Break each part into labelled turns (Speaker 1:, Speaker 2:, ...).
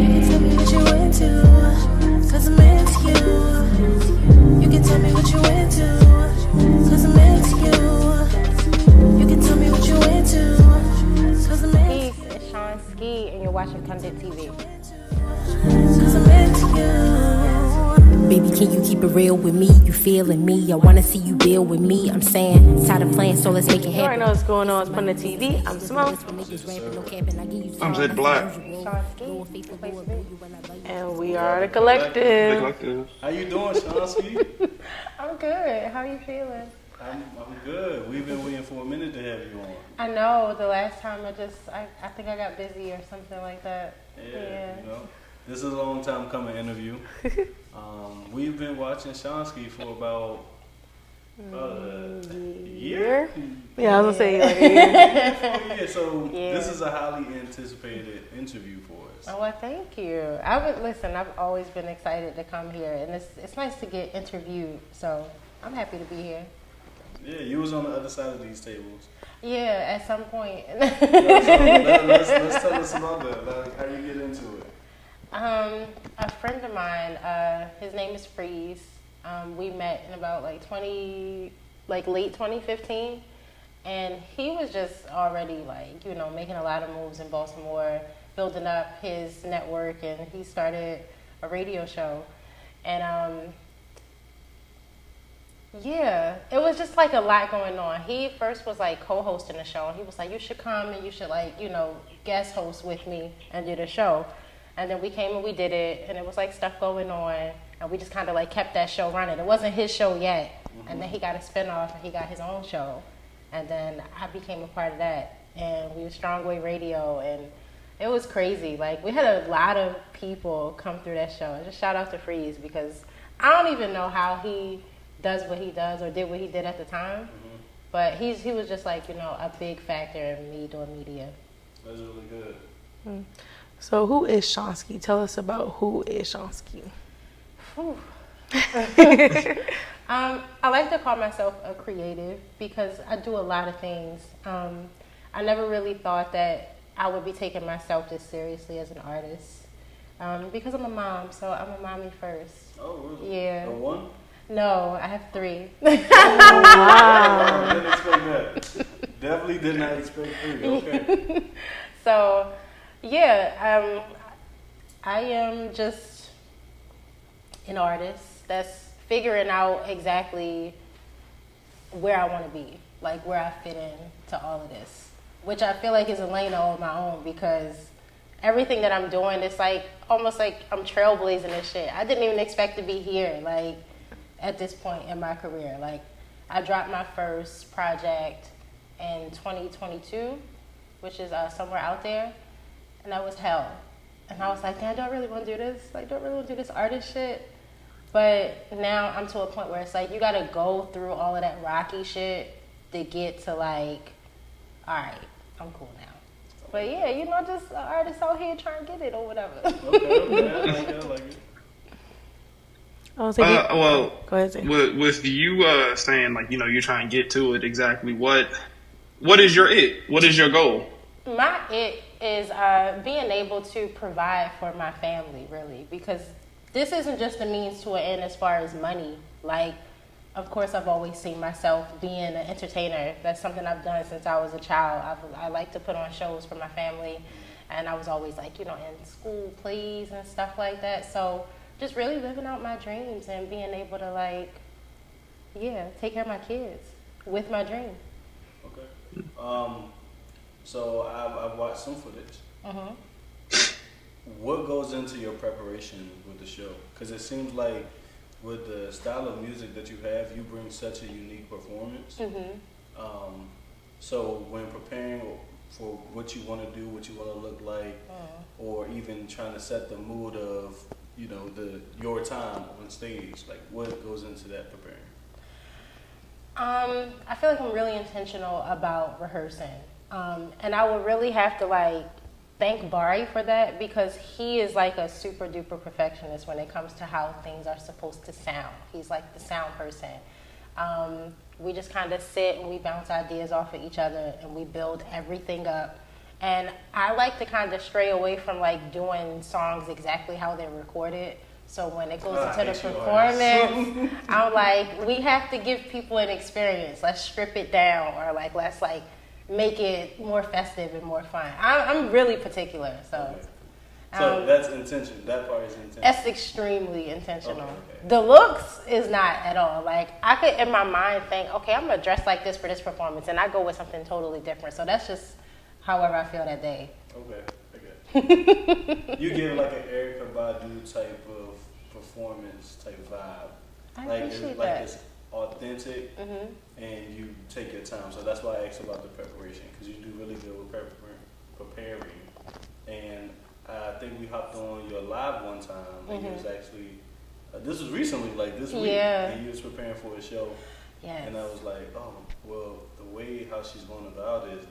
Speaker 1: can tell me what you into, 'cause I'm into you. You can tell me what you into, 'cause I'm into you. You can tell me what you into, 'cause I'm into you.
Speaker 2: Peace, it's Shonski, and you're watching Content TV.
Speaker 1: 'Cause I'm into you.
Speaker 3: Baby, can you keep it real with me? You feeling me? I wanna see you build with me. I'm saying, tired of playing, so let's make it
Speaker 2: You already
Speaker 3: happen.
Speaker 2: know what's going on. It's Putting the TV. I'm Simone.
Speaker 4: I'm Zed Black.
Speaker 2: Shonski. And we are the collective.
Speaker 5: How you doing, Shonski?
Speaker 2: I'm good. How you feeling?
Speaker 5: I'm good. We've been waiting for a minute to have you on.
Speaker 2: I know. The last time I think I got busy or something like that.
Speaker 5: Yeah. You know, this is a long time coming interview. We've been watching Shonski for about a year.
Speaker 2: Yeah, I was gonna say like a year.
Speaker 5: For a year. So this is a highly anticipated interview for us.
Speaker 2: Oh, well, thank you. Listen. I've always been excited to come here, and it's nice to get interviewed. So I'm happy to be here.
Speaker 5: Yeah, you was on the other side of these tables.
Speaker 2: Yeah, at some point.
Speaker 5: Let's tell us about that. Like, how you get into it?
Speaker 2: A friend of mine, his name is Freeze. We met in about late 2015, and he was just already making a lot of moves in Baltimore, building up his network, and he started a radio show, and it was just like a lot going on. He first was like co-hosting the show, and he was like, you should come and you should guest host with me and do the show. And then we came and we did it, and it was like stuff going on, and we just kind of like kept that show running. It wasn't his show yet, and then he got a spinoff and he got his own show, and then I became a part of that, and we were Strong Way Radio, and it was crazy. Like, we had a lot of people come through that show. And just shout out to Freeze, because I don't even know how he does what he does or did what he did at the time, but he was just like a big factor in me doing media.
Speaker 5: That's really good.
Speaker 6: So who is Shonski? Tell us about who is Shonski.
Speaker 2: I like to call myself a creative because I do a lot of things. I never really thought that I would be taking myself this seriously as an artist, because I'm a mom, so I'm a mommy first.
Speaker 5: Oh, really?
Speaker 2: Yeah.
Speaker 5: A one?
Speaker 2: No, I have 3.
Speaker 5: Wow. I didn't expect that. Definitely did not expect 3. Okay.
Speaker 2: So, I am just an artist that's figuring out exactly where I want to be, like where I fit in to all of this, which I feel like is a lane all my own, because everything that I'm doing is like almost like I'm trailblazing this shit. I didn't even expect to be here, like at this point in my career. Like, I dropped my first project in 2022, which is Somewhere Out There, and that was hell. And I was like, damn, do I really want to do this? Like, do I really want to do this artist shit? But now I'm to a point where it's like, you got to go through all of that rocky shit to get to like, all right, I'm cool now. But yeah, just an artist out here trying to get it or whatever.
Speaker 5: Okay, I like it.
Speaker 4: Well,
Speaker 6: go ahead, Zay.
Speaker 4: with you saying like you're trying to get to it exactly. What is your it? What is your goal?
Speaker 2: My it is being able to provide for my family, really, because this isn't just a means to an end as far as money. Like, of course, I've always seen myself being an entertainer. That's something I've done since I was a child. I like to put on shows for my family, and I was always like, in school plays and stuff like that. So just really living out my dreams and being able to take care of my kids with my dream.
Speaker 5: Okay. So I've watched some footage.
Speaker 2: Mm-hmm.
Speaker 5: What goes into your preparation with the show? Because it seems like with the style of music that you have, you bring such a unique performance.
Speaker 2: Mm-hmm.
Speaker 5: So when preparing for what you want to do, what you want to look like, or even trying to set the mood of your time on stage, like what goes into that preparing?
Speaker 2: I feel like I'm really intentional about rehearsing. And I would really have to thank Bari for that, because he is like a super duper perfectionist when it comes to how things are supposed to sound. He's like the sound person. We just kind of sit and we bounce ideas off of each other and we build everything up. And I like to kind of stray away from like doing songs exactly how they're recorded. So when it goes into the performance, I'm like, we have to give people an experience. Let's strip it down, or like let's like make it more festive and more fun. I'm really particular, so.
Speaker 5: Okay. So that's intention. That part is intentional.
Speaker 2: That's extremely intentional.
Speaker 5: Okay.
Speaker 2: The looks is not at all. Like I could in my mind think, okay, I'm gonna dress like this for this performance, and I go with something totally different. So that's just however I feel that day.
Speaker 5: Okay. You give like an Erykah Badu type of performance type vibe.
Speaker 2: I
Speaker 5: like
Speaker 2: appreciate
Speaker 5: it's,
Speaker 2: that.
Speaker 5: Like it's authentic, and you take your time. So that's why I asked about the preparation, because you do really good with preparing. And I think we hopped on your live one time, and you was actually this was recently, like this week, and you was preparing for a show.
Speaker 2: Yes.
Speaker 5: And I was like, oh, well, the way how she's going about it is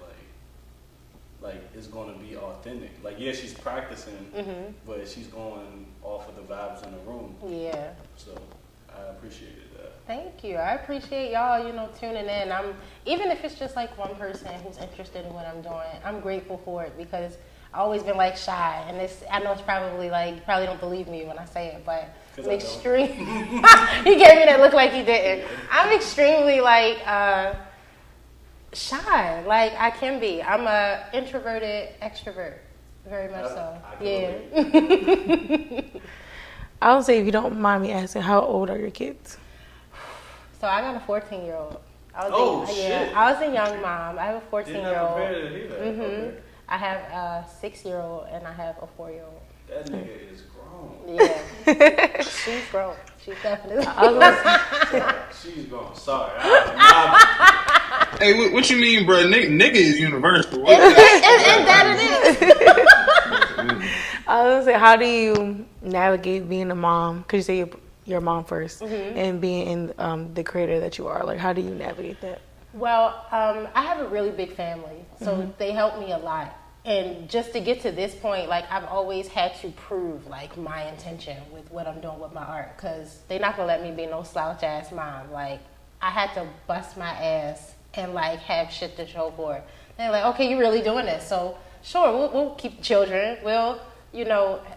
Speaker 5: like it's going to be authentic. Like, yeah, she's practicing, but she's going off of the vibes in the room.
Speaker 2: Yeah.
Speaker 5: So I appreciated that.
Speaker 2: Thank you. I appreciate y'all, tuning in. Even if it's just like one person who's interested in what I'm doing, I'm grateful for it, because I've always been like shy, and I know it's probably like, you probably don't believe me when I say it, but I'm extreme. He gave me that look like he didn't. I'm extremely like shy, like I can be. I'm a introverted extrovert, very much so. Yeah.
Speaker 6: I would say, if you don't mind me asking, how old are your kids?
Speaker 2: So I got a 14-year-old. I
Speaker 5: Shit.
Speaker 2: I was a young mom. I have a 14-year-old.
Speaker 5: Didn't have prepared to hear that. Okay.
Speaker 2: I have a 6-year-old and I have a 4-year-old.
Speaker 5: That nigga is grown.
Speaker 2: Yeah. She's grown. She's definitely
Speaker 5: She's grown. Sorry.
Speaker 4: Hey, what you mean, bro? Nigga is universal.
Speaker 2: and that it is.
Speaker 6: I was gonna say, how do you navigate being a mom? Because you say you're a mom first, and being in the creator that you are. Like, how do you navigate that?
Speaker 2: Well, I have a really big family, so they help me a lot. And just to get to this point, like, I've always had to prove like my intention with what I'm doing with my art, because they're not gonna let me be no slouch ass mom. Like, I had to bust my ass and like have shit to show for it. They're like, okay, you're really doing this, so sure, we'll keep the children. We'll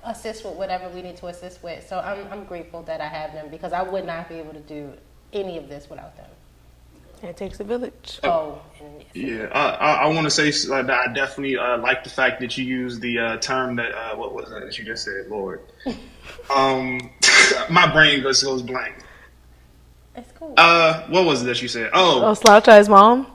Speaker 2: assist with whatever we need to assist with. So I'm grateful that I have them, because I would not be able to do any of this without them.
Speaker 6: It takes a village.
Speaker 4: Yeah, I want to say that I definitely like the fact that you use the term that what was that you just said, Lord. My brain goes blank.
Speaker 2: It's cool.
Speaker 4: What was it that you said?
Speaker 6: Oh, slouch eyes mom.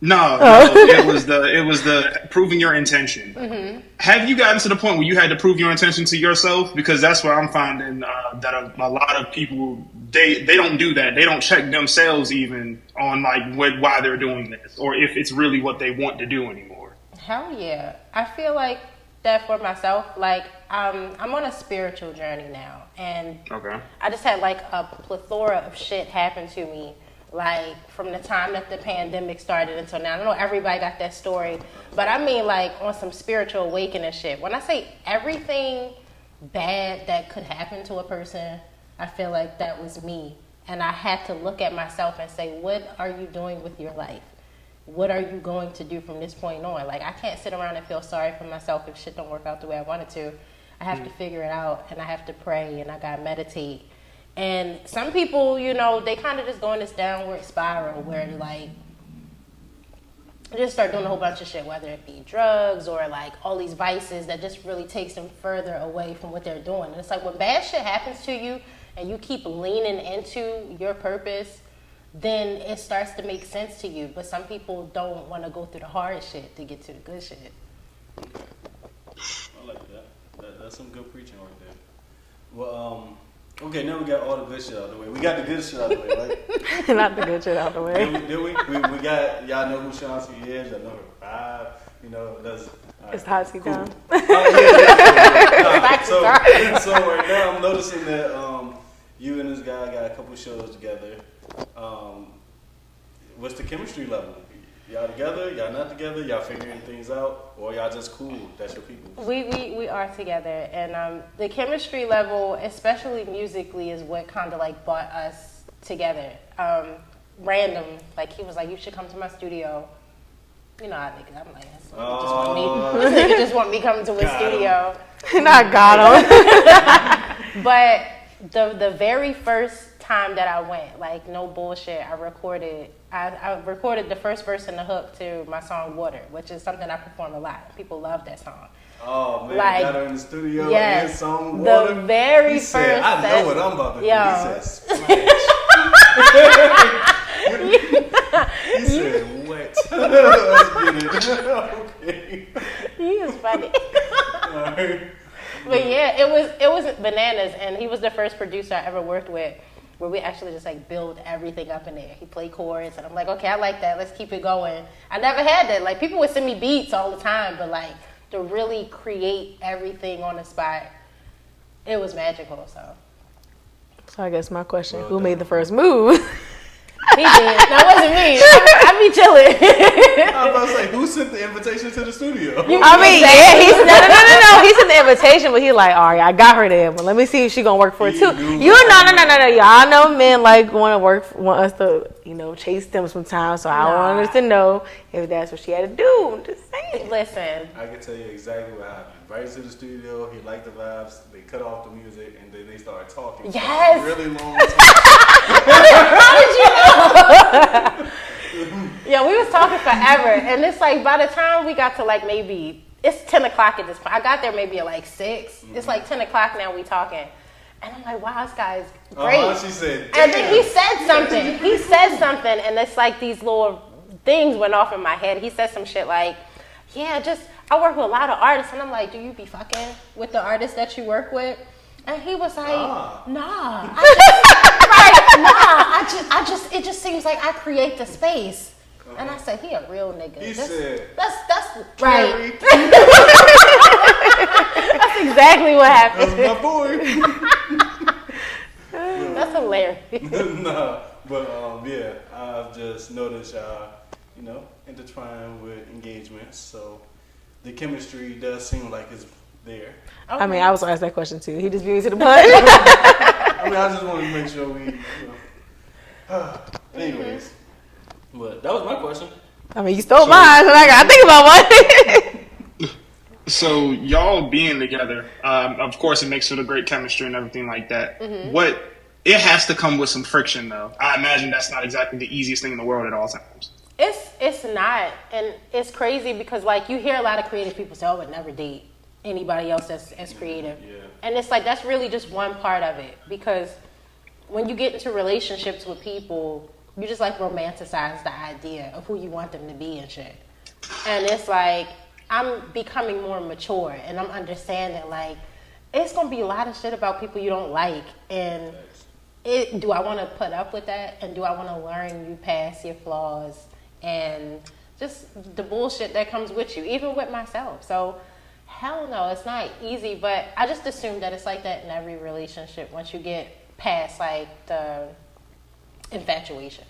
Speaker 4: No, it was the proving your intention. Have you gotten to the point where you had to prove your intention to yourself? Because that's where I'm finding that a lot of people they don't do that. They don't check themselves even on like why they're doing this, or if it's really what they want to do anymore.
Speaker 2: Hell yeah, I feel like that for myself. Like I'm on a spiritual journey now, and I just had like a plethora of shit happen to me. Like, from the time that the pandemic started until now. I don't know, everybody got that story. But I mean, like, on some spiritual awakening shit. When I say everything bad that could happen to a person, I feel like that was me. And I had to look at myself and say, what are you doing with your life? What are you going to do from this point on? Like, I can't sit around and feel sorry for myself if shit don't work out the way I wanted to. I have to figure it out, and I have to pray, and I gotta meditate. And some people, they kind of just go in this downward spiral where like they just start doing a whole bunch of shit, whether it be drugs or like all these vices that just really takes them further away from what they're doing. And it's like when bad shit happens to you and you keep leaning into your purpose, then it starts to make sense to you. But some people don't want to go through the hard shit to get to the good shit.
Speaker 5: I like that. That's some good preaching right there. Well, okay, now we got all the good shit out of the way. We got the good shit out of the way, right?
Speaker 6: Not the good shit out the way.
Speaker 5: Did we? We got, y'all know who Shonski is, y'all know her vibe, that's...
Speaker 6: It's hot seat down.
Speaker 5: So right now I'm noticing that you and this guy got a couple shows together. What's the chemistry level? Y'all together? Y'all not together? Y'all figuring things out? Or y'all just cool? That's your people?
Speaker 2: We are together. And the chemistry level, especially musically, is what kind of like brought us together. Random. Like, he was like, you should come to my studio. You know how niggas, I'm like, this nigga just want me coming to a studio.
Speaker 6: And I got him.
Speaker 2: But the very first time that I went, like no bullshit, I recorded the first verse and the hook to my song Water, which is something I perform a lot. People love that song.
Speaker 5: Oh man,
Speaker 2: Like,
Speaker 5: got her in the studio
Speaker 2: yes,
Speaker 5: and song Water.
Speaker 2: the very
Speaker 5: he
Speaker 2: first
Speaker 5: said, I know
Speaker 2: session.
Speaker 5: what I'm about to do.
Speaker 2: Yo.
Speaker 5: He said, splash. He said, wet. Let's get it. Okay.
Speaker 2: He was funny.
Speaker 5: Alright.
Speaker 2: But yeah, it was bananas, and he was the first producer I ever worked with where we actually just like build everything up in there. He played chords, and I'm like, okay, I like that. Let's keep it going. I never had that. Like people would send me beats all the time, but like to really create everything on the spot, it was magical.
Speaker 6: So I guess my question: who made the first move?
Speaker 2: He did. That wasn't me. I be chilling.
Speaker 5: I was about to say, who sent the invitation to the studio?
Speaker 6: I mean, yeah, no. He sent the invitation, but he like, all right, I got her there, but let me see if she gonna work for it too. No. Y'all know men like want us to, chase them sometimes. So I want us to know if that's what she had to do. I'm just saying.
Speaker 2: Listen,
Speaker 5: I can tell you exactly what happened. Right to the studio, he liked the vibes. They cut off the music, and then they started talking.
Speaker 2: Yes.
Speaker 5: For a really long time.
Speaker 2: How did you know? Yeah, we was talking forever, and it's like by the time we got to like maybe it's 10 o'clock at this point. I got there maybe at like 6. Mm-hmm. It's like 10 o'clock now. We talking, and I'm like, wow, this guy's great.
Speaker 5: She said, damn.
Speaker 2: And then he said something. And it's like these little things went off in my head. He said some shit like, yeah, I work with a lot of artists, and I'm like, do you be fucking with the artists that you work with? And he was like, nah. It just seems like I create the space. And I said, he a real nigga.
Speaker 5: He said,
Speaker 2: that's right. That's exactly what happened.
Speaker 5: That's my boy.
Speaker 2: That's hilarious.
Speaker 5: Nah, but yeah, I've just noticed y'all, intertwined with engagements, so the chemistry does seem like it's there.
Speaker 6: Okay. I mean, I was asked that question too. He just beat me to the punch.
Speaker 5: I just wanted to make sure we. Anyways, but that was my question.
Speaker 6: I mean, you stole mine, so I gotta think about one.
Speaker 4: So y'all being together, of course, it makes for the great chemistry and everything like that. Mm-hmm. It has to come with some friction, though. I imagine that's not exactly the easiest thing in the world at all times.
Speaker 2: It's not, and it's crazy because like you hear a lot of creative people say, "Oh, I would never date anybody else that's as creative," and it's like that's really just one part of it because when you get into relationships with people, you just like romanticize the idea of who you want them to be and shit, and it's like I'm becoming more mature and I'm understanding like it's gonna be a lot of shit about people you don't like, and do I want to put up with that, and do I want to learn you past your flaws and just the bullshit that comes with you, even with myself. So hell no, it's not easy, but I just assume that it's like that in every relationship once you get past like the infatuation.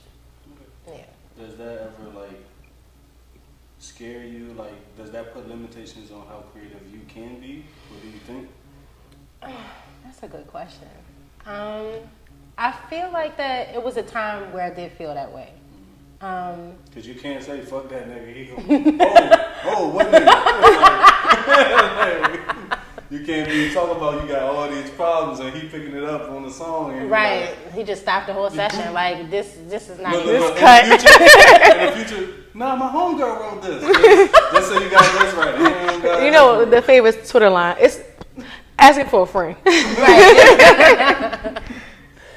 Speaker 2: Yeah.
Speaker 5: Does that ever like scare you? Like, does that put limitations on how creative you can be? What do you think?
Speaker 2: That's a good question. I feel like that it was a time where I did feel that way.
Speaker 5: Cause you can't say fuck that nigga. He go, what nigga? You can't be talking about you got all these problems and he picking it up on the song. And
Speaker 2: right.
Speaker 5: Like,
Speaker 2: he just stopped the whole session. Like this is not
Speaker 5: look,
Speaker 2: this
Speaker 6: cut.
Speaker 5: In the future, nah, my homegirl wrote this. Just so you got this right.
Speaker 6: You know the famous Twitter line. It's asking for a friend.
Speaker 2: Right.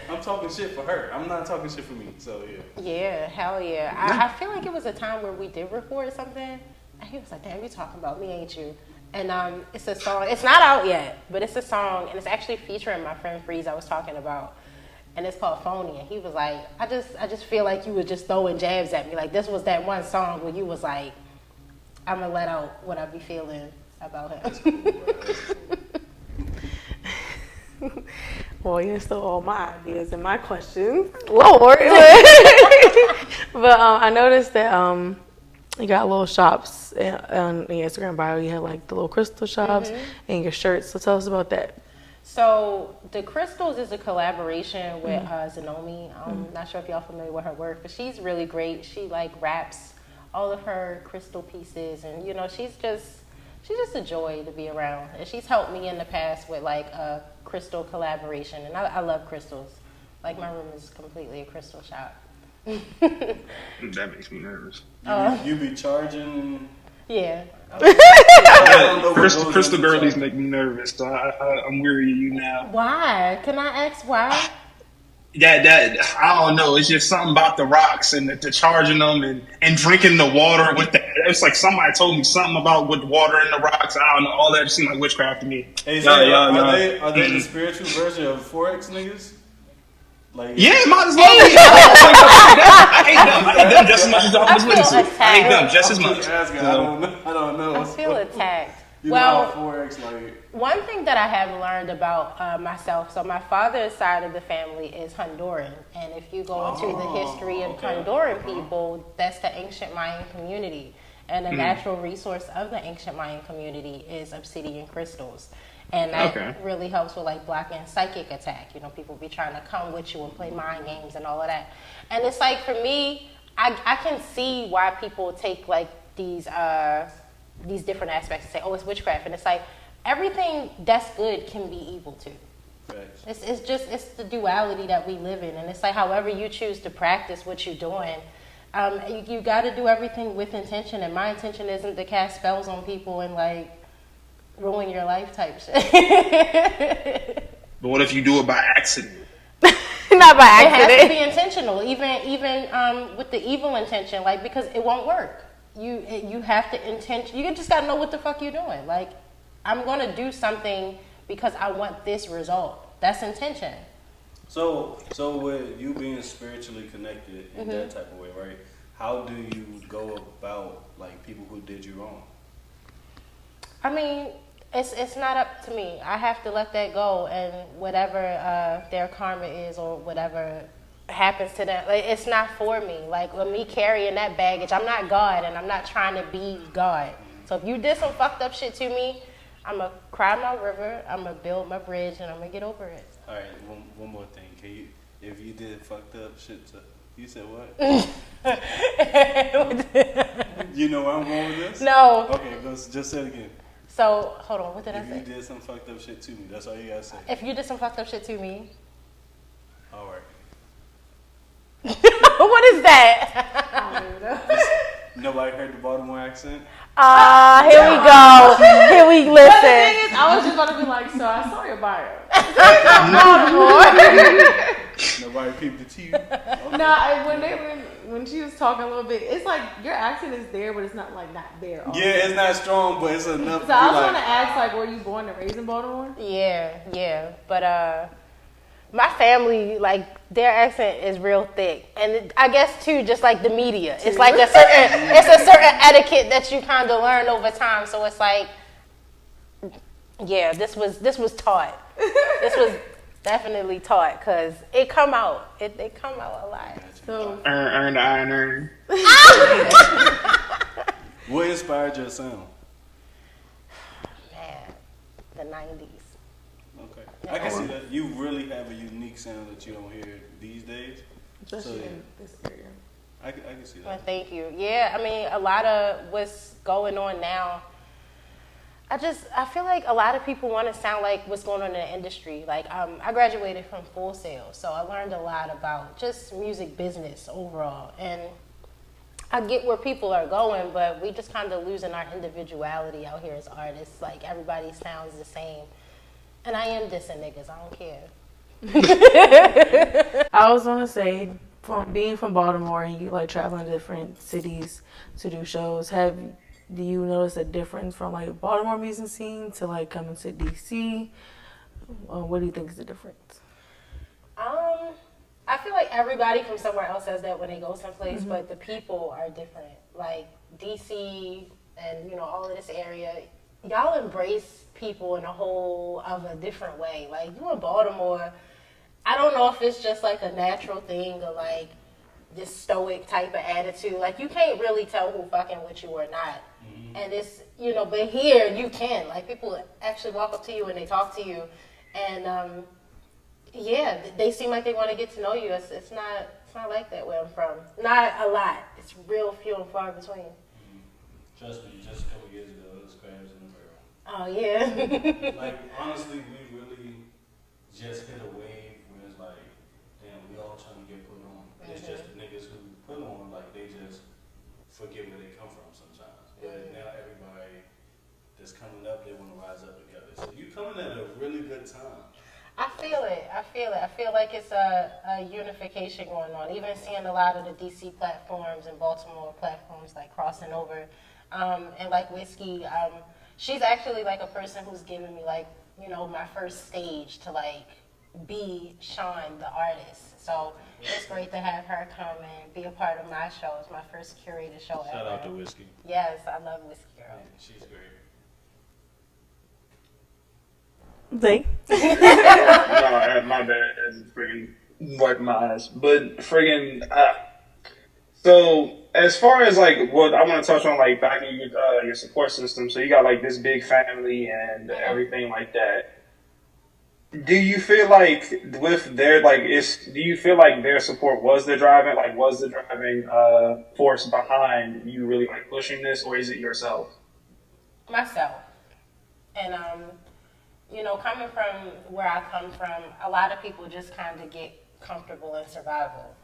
Speaker 5: I'm talking shit for her. I'm not talking shit for me. So yeah.
Speaker 2: Yeah, hell yeah. I feel like it was a time where we did record something, and he was like, "Damn, you talking about me, ain't you?" And it's a song. It's not out yet, but it's a song, and it's actually featuring my friend Freeze I was talking about, and it's called Phony. And he was like, "I just feel like you were just throwing jabs at me. Like this was that one song where you was like, I'm gonna let out what I be feeling about him."
Speaker 5: That's cool, that's cool.
Speaker 6: Well, you stole all my ideas and my questions, Lord. But I noticed that you got little shops on your Instagram bio. You had like the little crystal shops and your shirts. So tell us about that.
Speaker 2: So the Crystals is a collaboration with Zanomi. I'm not sure if y'all familiar with her work, but she's really great. She like raps all of her crystal pieces, and she's just a joy to be around. And she's helped me in the past with like a crystal collaboration, and I love crystals. Like my room is completely a crystal shop.
Speaker 4: That makes me nervous.
Speaker 5: You be charging?
Speaker 2: Yeah.
Speaker 4: Crystal girlies make me nervous, so I'm weary of you now.
Speaker 2: Why? Can I ask why?
Speaker 4: That I don't know. It's just something about the rocks and the charging them and drinking the water with the. It's like somebody told me something about with water in the rocks. I don't know. All that seemed like witchcraft to me.
Speaker 5: Hey, so are they the spiritual version of Forex niggas? Like,
Speaker 4: yeah, might as well be. I hate them just as much as the Jehovah's Witnesses. I hate them just as much.
Speaker 5: I don't know.
Speaker 2: I feel attacked.
Speaker 5: Well, Forex, like,
Speaker 2: one thing that I have learned about myself, so my father's side of the family is Honduran, and if you go into the history of Honduran people, that's the ancient Mayan community, and the natural resource of the ancient Mayan community is obsidian crystals, and that really helps with like blocking psychic attack. People be trying to come with you and play mind games and all of that, and it's like for me, I can see why people take like these different aspects and say, oh, it's witchcraft. And it's like, everything that's good can be evil too. Right. It's the duality that we live in. And it's like, however you choose to practice what you're doing, you got to do everything with intention. And my intention isn't to cast spells on people and like ruin your life type shit.
Speaker 4: But what if you do it by accident?
Speaker 6: Not by accident.
Speaker 2: It has to be intentional, even with the evil intention, like, because it won't work. You have to intention. You just gotta know what the fuck you're doing. Like, I'm gonna do something because I want this result. That's intention.
Speaker 5: So with you being spiritually connected in that type of way, right? How do you go about like people who did you wrong?
Speaker 2: I mean, it's not up to me. I have to let that go, and whatever their karma is or whatever happens to them, like, it's not for me. Like, with me carrying that baggage, I'm not God, and I'm not trying to be God. So if you did some fucked up shit to me, I'm gonna cry my river, I'm gonna build my bridge, and I'm gonna get over it.
Speaker 5: All right, one more thing. If you did fucked up shit to, you said what? You know where I'm going with this?
Speaker 2: No.
Speaker 5: Okay, just say it again.
Speaker 2: So hold on, what did I say?
Speaker 5: If you did some fucked up shit to me, that's all you gotta say.
Speaker 2: If you did some fucked up shit to me.
Speaker 5: All right.
Speaker 2: What is that?
Speaker 5: Nobody heard the Baltimore accent?
Speaker 6: Here we go. Here we listen.
Speaker 7: But the thing is, I was just about to be like, so I saw your bio.
Speaker 5: Nobody peeped the tea.
Speaker 7: No, when she was talking a little bit, it's like your accent is there, but it's not like not there.
Speaker 5: Yeah, it's not strong, but it's enough.
Speaker 7: So I was trying to ask, like, were you born and raised in Baltimore?
Speaker 2: Yeah. But my family, like, their accent is real thick, and I guess too, just like the media, it's like a certain etiquette that you kind of learn over time. So it's like, yeah, this was taught. This was definitely taught because it come out. It come out a lot.
Speaker 7: So
Speaker 4: Earn.
Speaker 5: What inspired your sound?
Speaker 2: Man, the 90s.
Speaker 5: Okay, I can see that. You really have a unique sound that you don't hear these days.
Speaker 7: especially in this area.
Speaker 5: I can see that.
Speaker 2: Well, thank you. Yeah, I mean, a lot of what's going on now, I feel like a lot of people want to sound like what's going on in the industry. Like, I graduated from Full Sail, so I learned a lot about just music business overall. And I get where people are going, but we just kind of losing our individuality out here as artists. Like, everybody sounds the same. And I am dissing niggas, I don't care.
Speaker 7: I was gonna say, from being from Baltimore and you like traveling to different cities to do shows, do you notice a difference from like Baltimore music scene to like coming to DC? What do you think is the difference?
Speaker 2: I feel like everybody from somewhere else says that when they go someplace, but the people are different. Like DC and all of this area, y'all embrace people in a whole of a different way. Like, you in Baltimore, I don't know if it's just like a natural thing or like this stoic type of attitude. Like, you can't really tell who fucking with you or not. And it's, but here you can. Like, people actually walk up to you and they talk to you. And, yeah, they seem like they want to get to know you. It's not It's not like that where I'm from. Not a lot. It's real few and far between.
Speaker 5: Trust me, just a couple years ago, it was crabs in the barrel.
Speaker 2: Oh yeah.
Speaker 5: Like, honestly, we really just hit a wave where it's like, damn, we all trying to get put on. It's just the niggas who put on, like, they just forget where they come from sometimes. But now everybody that's coming up, they want to rise up together. So you coming at a really good time.
Speaker 2: I feel it. I feel like it's a unification going on. Even seeing a lot of the DC platforms and Baltimore platforms like crossing over. And like Whiskey, she's actually like a person who's given me like, you know, my first stage to like be Sean the artist. So it's great to have her come and be a part of my show. It's my first curated show ever.
Speaker 5: Shout out to Whiskey.
Speaker 2: Yes, I love Whiskey Girl.
Speaker 5: Yeah, she's great.
Speaker 6: Zay?
Speaker 4: No, my bad. I just friggin' wiped my eyes. But friggin', so as far as like what I want to touch on, like back in your support system. So you got like this big family and everything like that. Do you feel like with their do you feel like their support was the driving force behind you really like pushing this, or is it yourself?
Speaker 2: Myself. And you know, coming from where I come from, a lot of people just kind of get comfortable in survival.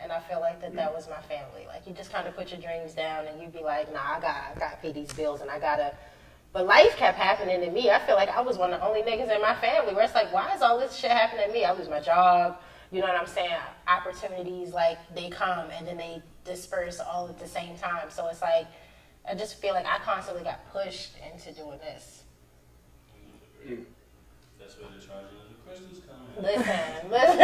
Speaker 2: And I feel like that was my family. Like, you just kind of put your dreams down and you be like, nah, I got to pay these bills and I got to. But life kept happening to me. I feel like I was one of the only niggas in my family where it's like, why is all this shit happening to me? I lose my job. You know what I'm saying? Opportunities, like, they come and then they disperse all at the same time. So it's like, I just feel like I constantly got pushed into doing this.
Speaker 5: That's where the charging of the crystals come in.
Speaker 2: Listen.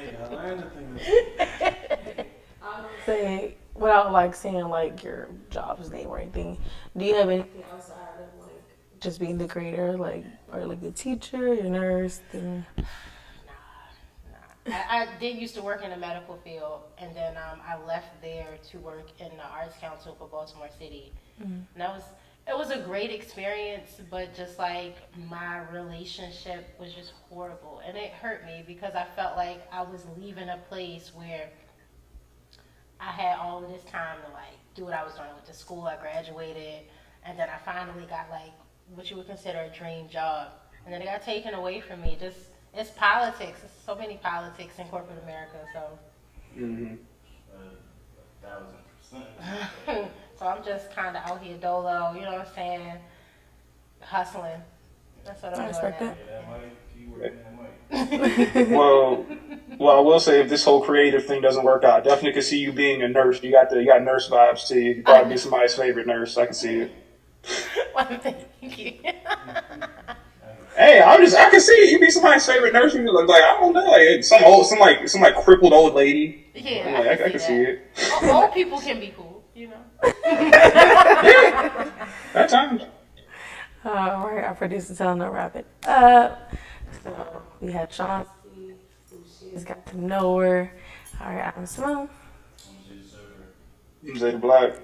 Speaker 5: Yeah, I learned the thing.
Speaker 7: Say, without like saying like your job's name or anything, do you have anything outside of like just being the creator, like, or like the teacher, your nurse, thing?
Speaker 2: I did used to work in the medical field, and then I left there to work in the Arts Council for Baltimore City. And it was a great experience, but just like my relationship was just horrible, and it hurt me because I felt like I was leaving a place where I had all of this time to like do what I was doing with the school. I graduated, and then I finally got like what you would consider a dream job, and then it got taken away from me. Just it's politics. There's so many politics in corporate America. So.
Speaker 5: 1000%.
Speaker 2: So I'm just kind of out here dolo, you know what I'm saying? Hustling. That's what I'm doing
Speaker 7: respect
Speaker 2: now.
Speaker 7: that.
Speaker 5: Yeah, that might. You working that might.
Speaker 4: Well, I will say if this whole creative thing doesn't work out, I definitely could see you being a nurse. You got nurse vibes to you. You probably be somebody's favorite nurse. I can see it.
Speaker 2: Well, thank you.
Speaker 4: Hey, I can see it. You be somebody's favorite nurse. You look like I don't know, like some crippled old lady.
Speaker 2: Yeah,
Speaker 4: I can see it.
Speaker 2: Old people can be cool, you know.
Speaker 4: At times.
Speaker 7: All right, our producer telling her to wrap it up. So we had Shonski, who she's got to know her. All right, I'm Simone.
Speaker 4: Zay the Black.